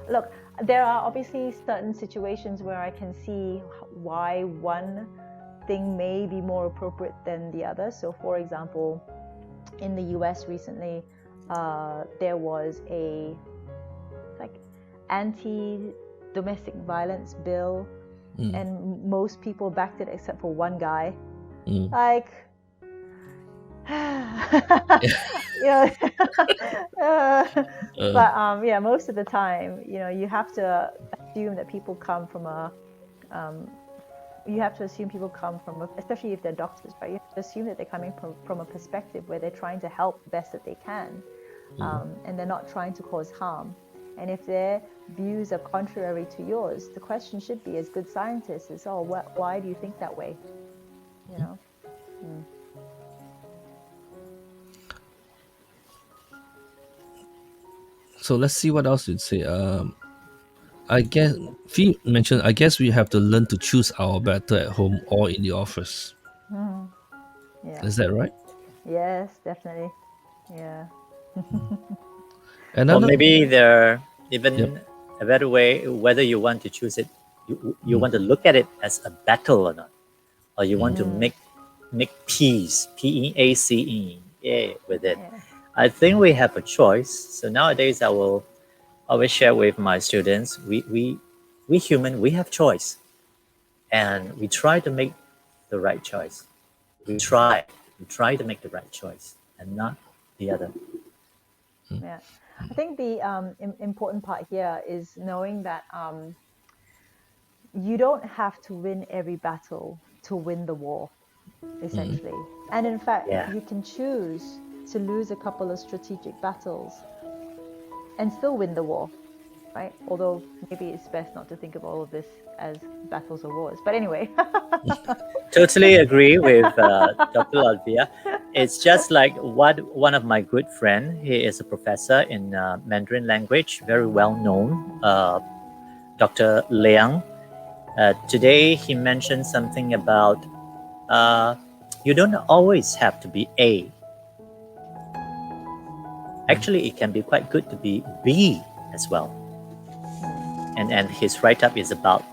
look. There are obviously certain situations where I can see why one thing may be more appropriate than the other. So for example, in the US recently, there was a anti-domestic violence bill, and most people backed it except for one guy. But most of the time, you have to assume that people come from especially if they're doctors, right? You have to assume that they're coming from a perspective where they're trying to help the best that they can, and they're not trying to cause harm. And if their views are contrary to yours, the question should be, as good scientists, is, why do you think that way? So let's see what else you'd say. I guess Fee mentioned. I guess we have to learn to choose our battle at home or in the office. Yeah. Is that right? Yes, definitely. Yeah. Or Another. maybe there Yep. even a better way, whether you want to choose it, you want to look at it as a battle or not, or you want to make peace, PEACE, yeah, with it. Yeah. I think we have a choice. So nowadays, I will always share with my students, we human, we have choice, and we try to make the right choice. We try to make the right choice, and not the other. Yeah. I think the important part here is knowing that you don't have to win every battle to win the war, essentially. And in fact, Yeah. you can choose to lose a couple of strategic battles and still win the war, right? Although maybe it's best not to think of all of this as battles or wars. But anyway. Totally agree with Dr. Olivia. It's just like what one of my good friend. He is a professor in Mandarin language, very well known, Dr. Liang. Today he mentioned something about you don't always have to be A. Actually, it can be quite good to be B as well. And his write-up is about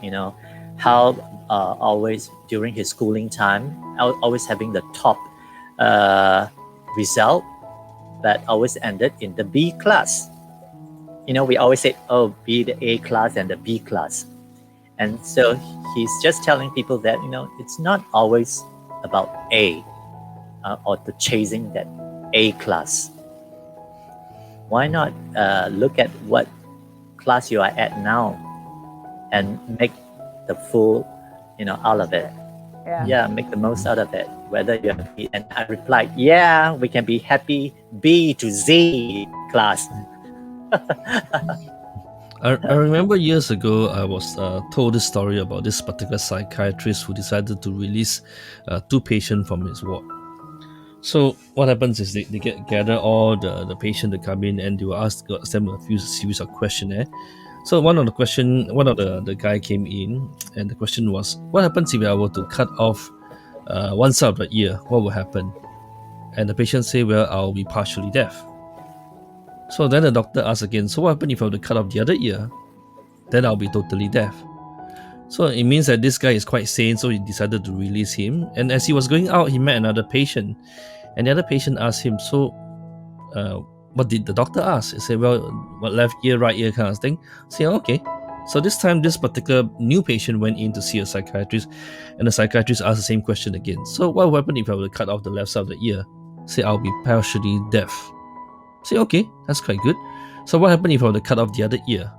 how always during his schooling time, always having the top result, but always ended in the B class. We always say, oh, be the A class and the B class. And so he's just telling people that it's not always about A or the chasing that A class. Why not look at what class you are at now and make the full out of it. Yeah, make the most out of it, whether you're B. And I replied, yeah, we can be happy B to Z class. I remember years ago I was told this story about this particular psychiatrist who decided to release 2 patients from his ward. So what happens is they gather all the patient to come in, and they will ask them a few series of questionnaire. So one of the guy came in, and the question was, what happens if I were to cut off one side of the ear? What will happen? And the patient say, well, I'll be partially deaf. So then the doctor asked again, so what happens if I were to cut off the other ear? Then I'll be totally deaf. So it means that this guy is quite sane, so he decided to release him. And as he was going out, he met another patient. And the other patient asked him, so what did the doctor ask? He said, well, what left ear, right ear kind of thing. Say, okay. So this time, this particular new patient went in to see a psychiatrist, and the psychiatrist asked the same question again. So what will happen if I were to cut off the left side of the ear? Say, I'll be partially deaf. Say, okay, that's quite good. So what happened if I were to cut off the other ear?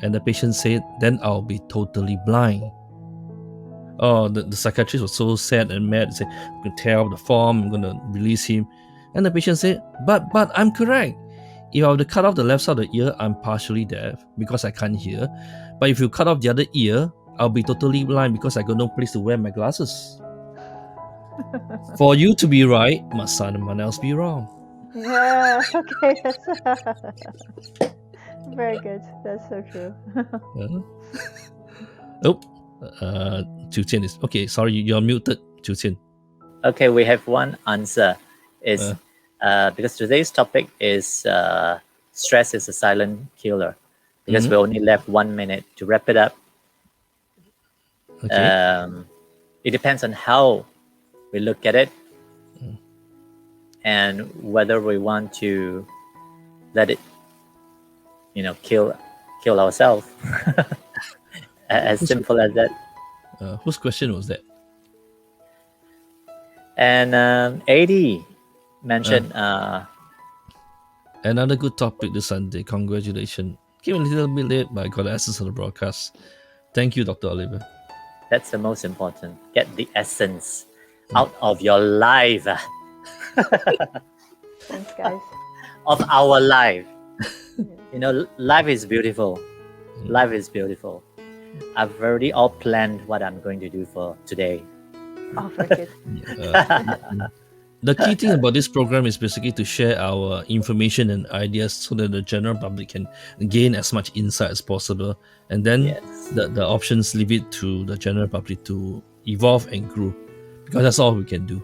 And the patient said, then I'll be totally blind. Oh, the psychiatrist was so sad and mad. He said, I'm going to tear off the form, I'm going to release him. And the patient said, but I'm correct. If I were to cut off the left side of the ear, I'm partially deaf because I can't hear. But if you cut off the other ear, I'll be totally blind because I got no place to wear my glasses. For you to be right, must someone else be wrong. Yeah, okay. Very good. That's so true. Chu Qian is okay. Sorry, you're muted, Chu Qian. Okay, we have one answer. Is because today's topic is stress is a silent killer. Because we only left 1 minute to wrap it up. Okay. It depends on how we look at it, and whether we want to let it, kill ourselves. As simple as that. Whose question was that? And AD mentioned another good topic this Sunday. Congratulations. Came a little bit late, but I got the essence of the broadcast. Thank you, Dr. Olivia. That's the most important. Get the essence out of your life. Thanks, guys. Of our life. Life is beautiful. Life is beautiful. I've already all planned what I'm going to do for today. Oh, very good. the key thing about this program is basically to share our information and ideas so that the general public can gain as much insight as possible. And then Yes. the options leave it to the general public to evolve and grow, because that's all we can do.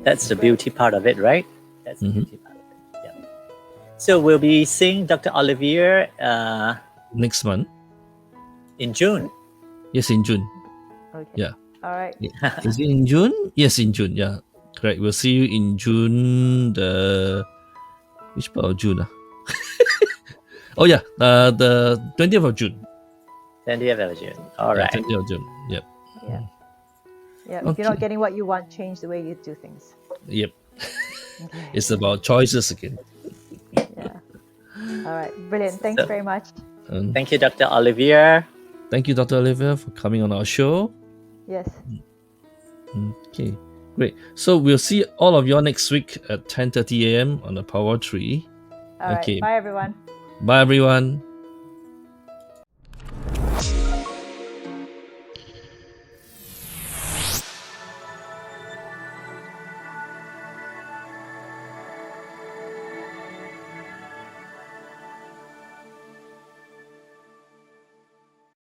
That's the beauty part of it, right? That's the beauty part of it. Yeah. So we'll be seeing Dr. Olivia Next month. in June. Yes, in June. Okay. Yeah. All right. Is it in June? Yes, in June. Yeah, correct. We'll see you in June. Which part of June? Oh yeah, the 20th of June. 20th of June. All right. 20th of June. Yep. Yeah. Yeah. If you're not getting what you want, change the way you do things. Yep. Okay. It's about choices again. Yeah. All right. Brilliant. Thanks So- very much. Thank you, Dr. Olivia. Thank you, Dr. Olivia, for coming on our show. Yes. Okay, great. So we'll see all of you all next week at 10:30 a.m. on the Power Tree. All right. Okay. Bye, everyone. Bye, everyone.